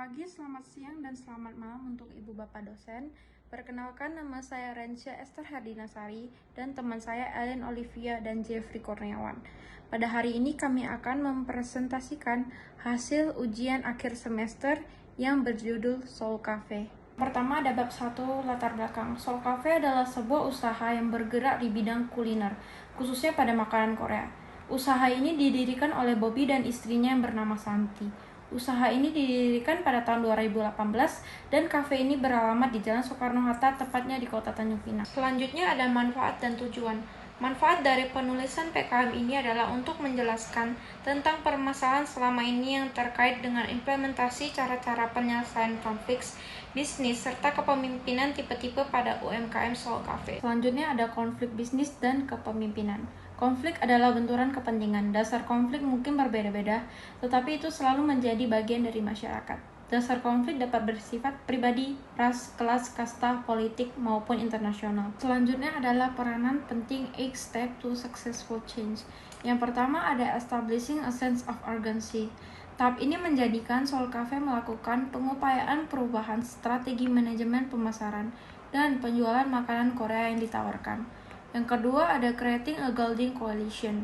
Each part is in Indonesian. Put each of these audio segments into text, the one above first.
pagi, selamat siang, dan selamat malam untuk Ibu Bapak dosen. Perkenalkan, nama saya Rensya Esther Hardinasari dan teman saya Ellen Olivia dan Jeffrey Kurniawan. Pada hari ini kami akan mempresentasikan hasil ujian akhir semester yang berjudul Soul Cafe. Pertama ada bab 1 latar belakang. Soul Cafe adalah sebuah usaha yang bergerak di bidang kuliner, khususnya pada makanan Korea. Usaha ini didirikan oleh Bobby dan istrinya yang bernama Santi. Usaha ini didirikan pada tahun 2018 dan kafe ini beralamat di Jalan Soekarno-Hatta, tepatnya di Kota Tanjung Pinang. Selanjutnya ada manfaat dan tujuan. Manfaat dari penulisan PKM ini adalah untuk menjelaskan tentang permasalahan selama ini yang terkait dengan implementasi cara-cara penyelesaian konflik bisnis serta kepemimpinan tipe-tipe pada UMKM Soul Cafe. Selanjutnya ada konflik bisnis dan kepemimpinan. Konflik adalah benturan kepentingan. Dasar konflik mungkin berbeda-beda, tetapi itu selalu menjadi bagian dari masyarakat. Dasar konflik dapat bersifat pribadi, ras, kelas, kasta, politik, maupun internasional. Selanjutnya adalah peranan penting 8 step to successful change. Yang pertama ada establishing a sense of urgency. Tahap ini menjadikan Soul Cafe melakukan pengupayaan perubahan strategi manajemen pemasaran dan penjualan makanan Korea yang ditawarkan. Yang kedua ada creating a golden coalition.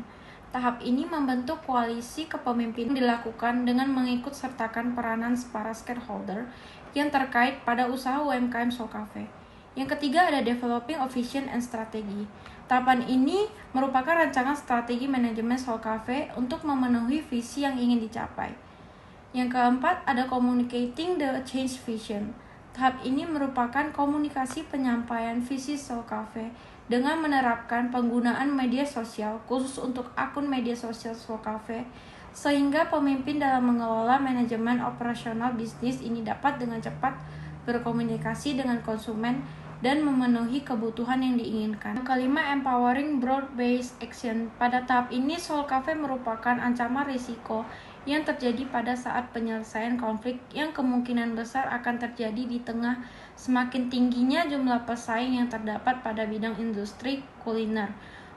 Tahap ini membentuk koalisi kepemimpinan dilakukan dengan mengikut sertakan peranan para stakeholder yang terkait pada usaha UMKM Soul Cafe. Yang ketiga ada developing a vision and strategy. Tahapan ini merupakan rancangan strategi manajemen Soul Cafe untuk memenuhi visi yang ingin dicapai. Yang keempat ada communicating the change vision. Tahap ini merupakan komunikasi penyampaian visi Soul Cafe dengan menerapkan penggunaan media sosial khusus untuk akun media sosial Soul Cafe, sehingga pemimpin dalam mengelola manajemen operasional bisnis ini dapat dengan cepat berkomunikasi dengan konsumen dan memenuhi kebutuhan yang diinginkan. Yang kelima, empowering broad-based action. Pada tahap ini, Soul Cafe merupakan ancaman risiko yang terjadi pada saat penyelesaian konflik yang kemungkinan besar akan terjadi di tengah semakin tingginya jumlah pesaing yang terdapat pada bidang industri kuliner,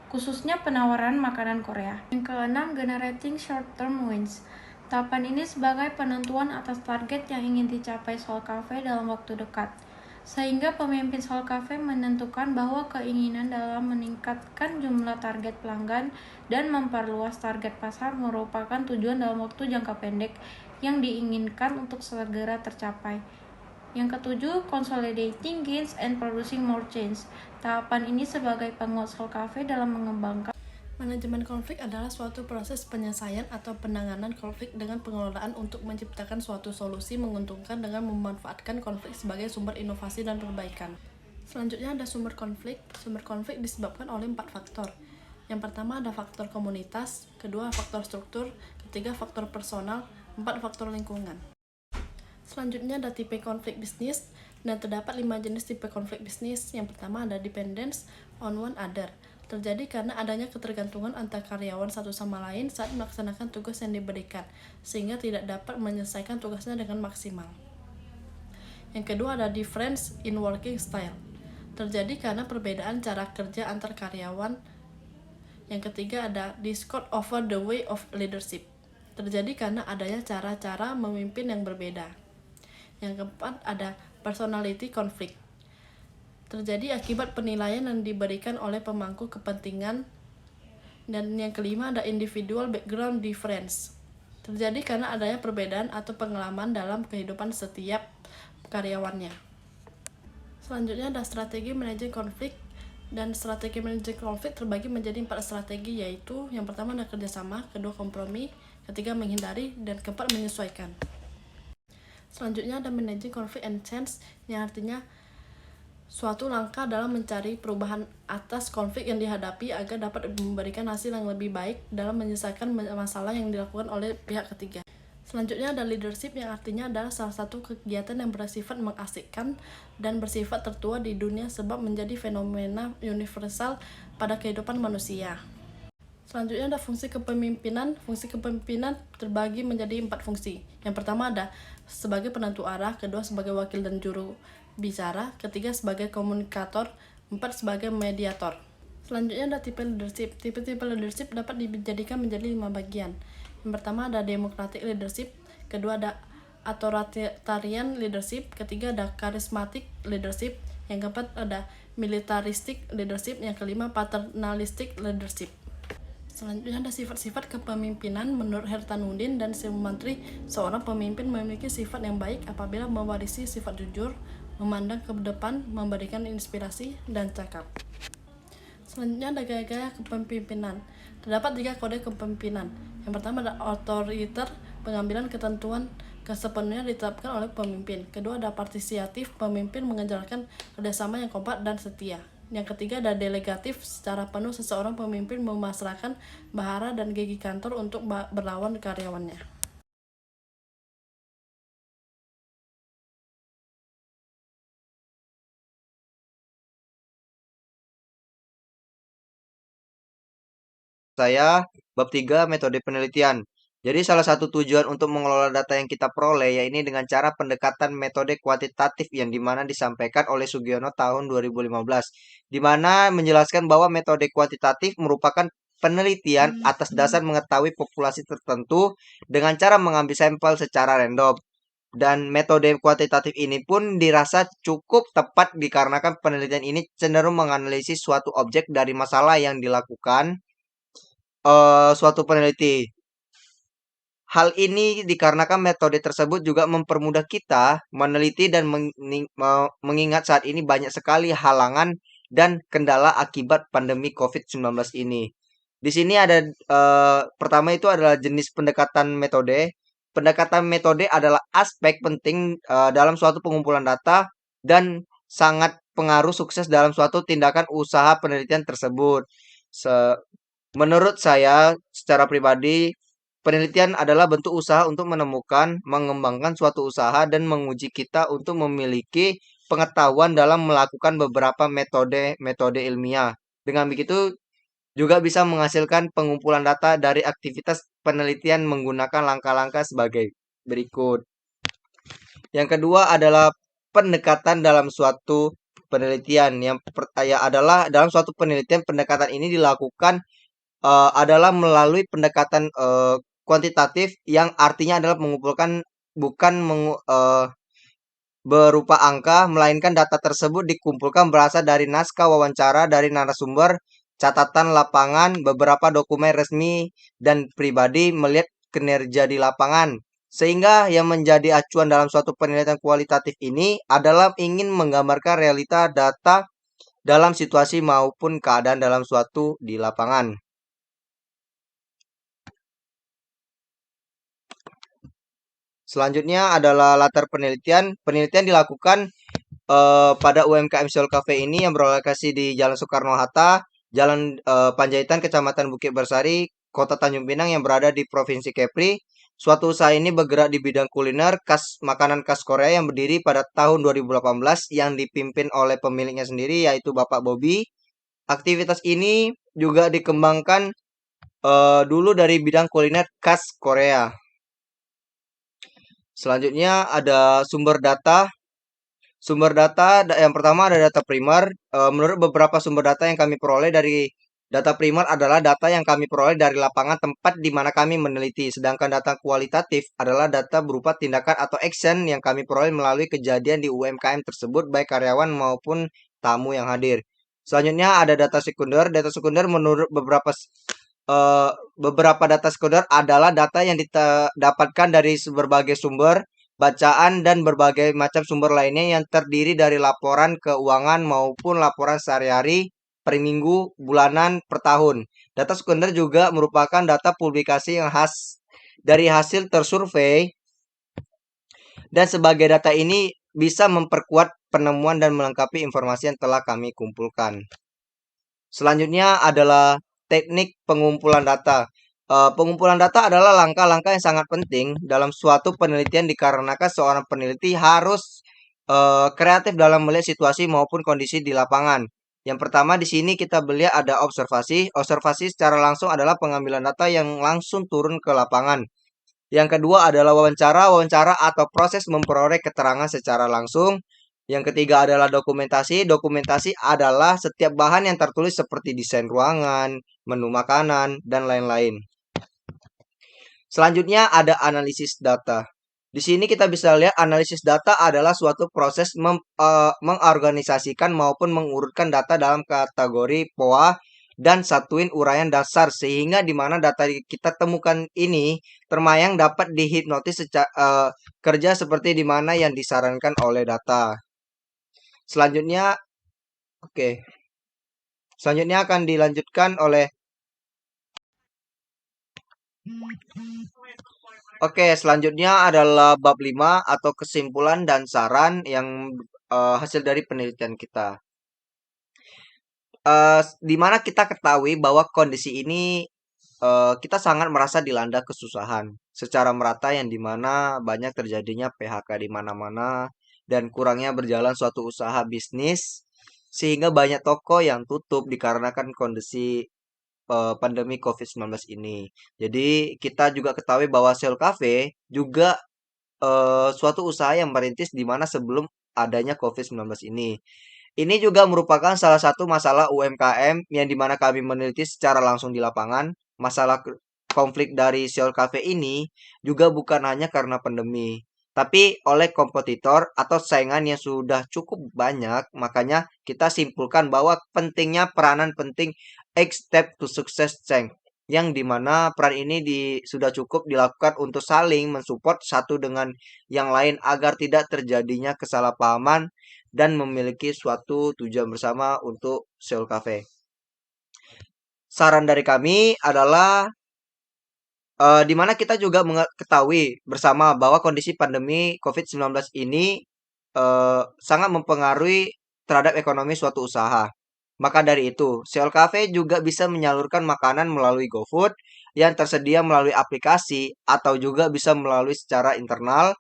khususnya penawaran makanan Korea. Yang keenam, generating short-term wins. Tahapan ini sebagai penentuan atas target yang ingin dicapai Soul Cafe dalam waktu dekat, sehingga pemimpin Soul Cafe menentukan bahwa keinginan dalam meningkatkan jumlah target pelanggan dan memperluas target pasar merupakan tujuan dalam waktu jangka pendek yang diinginkan untuk segera tercapai. Yang ketujuh, consolidating gains and producing more change. Tahapan ini sebagai penguat Soul Cafe dalam mengembangkan Manajemen konflik adalah suatu proses penyelesaian atau penanganan konflik dengan pengelolaan untuk menciptakan suatu solusi menguntungkan dengan memanfaatkan konflik sebagai sumber inovasi dan perbaikan. Selanjutnya ada sumber konflik. Sumber konflik disebabkan oleh 4 faktor. Yang pertama ada faktor komunitas, kedua faktor struktur, ketiga faktor personal, 4 faktor lingkungan. Selanjutnya ada tipe konflik bisnis, dan terdapat 5 jenis tipe konflik bisnis. Yang pertama ada dependence on one other. Terjadi karena adanya ketergantungan antar karyawan satu sama lain saat melaksanakan tugas yang diberikan, sehingga tidak dapat menyelesaikan tugasnya dengan maksimal. Yang kedua ada difference in working style. Terjadi karena perbedaan cara kerja antar karyawan. Yang ketiga ada discord over the way of leadership. Terjadi karena adanya cara-cara memimpin yang berbeda. Yang keempat ada personality conflict. Terjadi akibat penilaian yang diberikan oleh pemangku kepentingan. Dan yang kelima ada individual background difference. Terjadi karena adanya perbedaan atau pengalaman dalam kehidupan setiap karyawannya. Selanjutnya ada strategi manajemen konflik. Dan strategi manajemen konflik terbagi menjadi 4 strategi, yaitu yang pertama ada kerjasama, kedua kompromi, ketiga menghindari, dan keempat menyesuaikan. Selanjutnya ada manajemen konflik and change, yang artinya suatu langkah dalam mencari perubahan atas konflik yang dihadapi agar dapat memberikan hasil yang lebih baik dalam menyelesaikan masalah yang dilakukan oleh pihak ketiga. Selanjutnya ada leadership, yang artinya adalah salah satu kegiatan yang bersifat mengasikkan dan bersifat tertua di dunia sebab menjadi fenomena universal pada kehidupan manusia. Selanjutnya ada fungsi kepemimpinan. Fungsi kepemimpinan terbagi menjadi 4 fungsi. Yang pertama ada sebagai penentu arah, kedua sebagai wakil dan juru bicara, ketiga sebagai komunikator, 4 sebagai mediator. Selanjutnya ada tipe leadership. Tipe-tipe leadership dapat dijadikan menjadi 5 bagian. Yang pertama ada democratic leadership, kedua ada authoritarian leadership, ketiga ada charismatic leadership, yang keempat ada militaristic leadership, yang kelima paternalistic leadership. Selanjutnya ada sifat-sifat kepemimpinan. Menurut Hertanuddin dan Sumantri, seorang pemimpin memiliki sifat yang baik apabila mewarisi sifat jujur, memandang ke depan, memberikan inspirasi, dan cakap. Selanjutnya ada gaya-gaya kepemimpinan. Terdapat 3 kode kepemimpinan. Yang pertama ada autoriter, pengambilan ketentuan sepenuhnya ditetapkan oleh pemimpin. Kedua ada partisipatif, pemimpin mengejarkan kerjasama yang kompak dan setia. Yang ketiga ada delegatif, secara penuh seseorang pemimpin memasrahkan bahara dan gigi kantor untuk berlawan karyawannya. Saya bab 3 metode penelitian. Jadi salah satu tujuan untuk mengelola data yang kita peroleh yaitu dengan cara pendekatan metode kuantitatif yang dimana disampaikan oleh Sugiono tahun 2015. Dimana menjelaskan bahwa metode kuantitatif merupakan penelitian atas dasar mengetahui populasi tertentu dengan cara mengambil sampel secara random. Dan metode kuantitatif ini pun dirasa cukup tepat dikarenakan penelitian ini cenderung menganalisis suatu objek dari masalah yang dilakukan suatu peneliti. Hal ini dikarenakan metode tersebut juga mempermudah kita meneliti dan mengingat saat ini banyak sekali halangan dan kendala akibat pandemi COVID-19 ini. Di sini ada pertama itu adalah jenis pendekatan metode. Pendekatan metode adalah aspek penting dalam suatu pengumpulan data dan sangat pengaruh sukses dalam suatu tindakan usaha penelitian tersebut. Menurut saya, secara pribadi, penelitian adalah bentuk usaha untuk menemukan, mengembangkan suatu usaha, dan menguji kita untuk memiliki pengetahuan dalam melakukan beberapa metode ilmiah. Dengan begitu, juga bisa menghasilkan pengumpulan data dari aktivitas penelitian menggunakan langkah-langkah sebagai berikut. Yang kedua adalah pendekatan dalam suatu penelitian. Yang pertama adalah dalam suatu penelitian, pendekatan ini dilakukan adalah melalui pendekatan kuantitatif yang artinya adalah mengumpulkan bukan berupa angka, melainkan data tersebut dikumpulkan berasal dari naskah wawancara dari narasumber, catatan lapangan, beberapa dokumen resmi, dan pribadi melihat kinerja di lapangan. Sehingga yang menjadi acuan dalam suatu penelitian kualitatif ini adalah ingin menggambarkan realita data dalam situasi maupun keadaan dalam suatu di lapangan. Selanjutnya adalah latar penelitian. Penelitian dilakukan pada UMKM Seoul Cafe ini yang berlokasi di Jalan Soekarno-Hatta, Jalan Panjaitan, Kecamatan Bukit Bersari, Kota Tanjung Pinang yang berada di Provinsi Kepri. Suatu usaha ini bergerak di bidang kuliner, makanan khas Korea yang berdiri pada tahun 2018 yang dipimpin oleh pemiliknya sendiri yaitu Bapak Bobby. Aktivitas ini juga dikembangkan dulu dari bidang kuliner khas Korea. Selanjutnya ada sumber data. Sumber data yang pertama ada data primer. Menurut beberapa sumber data yang kami peroleh dari data primer adalah data yang kami peroleh dari lapangan tempat di mana kami meneliti. Sedangkan data kualitatif adalah data berupa tindakan atau action yang kami peroleh melalui kejadian di UMKM tersebut baik karyawan maupun tamu yang hadir. Selanjutnya ada data sekunder. Data sekunder menurut beberapa data sekunder adalah data yang didapatkan dari berbagai sumber bacaan dan berbagai macam sumber lainnya yang terdiri dari laporan keuangan maupun laporan sehari-hari, per minggu, bulanan, per tahun. Data sekunder juga merupakan data publikasi yang khas dari hasil tersurvei dan sebagai data ini bisa memperkuat penemuan dan melengkapi informasi yang telah kami kumpulkan. Selanjutnya adalah teknik pengumpulan data. Pengumpulan data adalah langkah-langkah yang sangat penting dalam suatu penelitian dikarenakan seorang peneliti harus kreatif dalam melihat situasi maupun kondisi di lapangan. Yang pertama di sini kita melihat ada observasi. Observasi secara langsung adalah pengambilan data yang langsung turun ke lapangan. Yang kedua adalah wawancara. Wawancara atau proses memperoleh keterangan secara langsung. Yang ketiga adalah dokumentasi. Dokumentasi adalah setiap bahan yang tertulis seperti desain ruangan, menu makanan, dan lain-lain. Selanjutnya ada analisis data. Di sini kita bisa lihat analisis data adalah suatu proses mengorganisasikan maupun mengurutkan data dalam kategori POA dan satuin uraian dasar sehingga di mana data kita temukan ini termayang dapat dihipnotis kerja seperti di mana yang disarankan oleh data. Selanjutnya, oke. Selanjutnya akan dilanjutkan oleh selanjutnya adalah bab 5 atau kesimpulan dan saran yang hasil dari penelitian kita. Di mana kita ketahui bahwa kondisi ini kita sangat merasa dilanda kesusahan secara merata yang dimana banyak terjadinya PHK di mana-mana dan kurangnya berjalan suatu usaha bisnis sehingga banyak toko yang tutup dikarenakan kondisi pandemi COVID-19 ini. Jadi kita juga ketahui bahwa Sel Cafe juga suatu usaha yang merintis di mana sebelum adanya COVID-19 ini. Ini juga merupakan salah satu masalah UMKM yang dimana kami meneliti secara langsung di lapangan. Masalah konflik dari Seoul Cafe ini juga bukan hanya karena pandemi, tapi oleh kompetitor atau saingan yang sudah cukup banyak. Makanya kita simpulkan bahwa pentingnya peranan penting X step to success chain yang dimana peran ini sudah cukup dilakukan untuk saling mensupport satu dengan yang lain agar tidak terjadinya kesalahpahaman dan memiliki suatu tujuan bersama untuk Seoul Cafe. Saran dari kami adalah di mana kita juga mengetahui bersama bahwa kondisi pandemi COVID-19 ini sangat mempengaruhi terhadap ekonomi suatu usaha. Maka dari itu, Seoul Cafe juga bisa menyalurkan makanan melalui GoFood yang tersedia melalui aplikasi atau juga bisa melalui secara internal.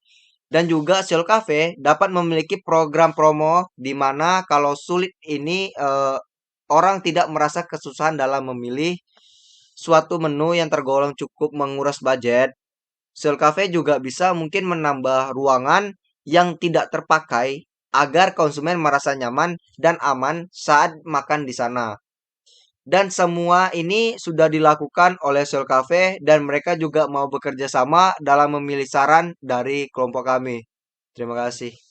Dan juga Seoul Cafe dapat memiliki program promo di mana kalau sulit ini orang tidak merasa kesusahan dalam memilih suatu menu yang tergolong cukup menguras budget. Seoul Cafe juga bisa mungkin menambah ruangan yang tidak terpakai agar konsumen merasa nyaman dan aman saat makan di sana. Dan semua ini sudah dilakukan oleh Seoul Cafe dan mereka juga mau bekerja sama dalam memilih saran dari kelompok kami. Terima kasih.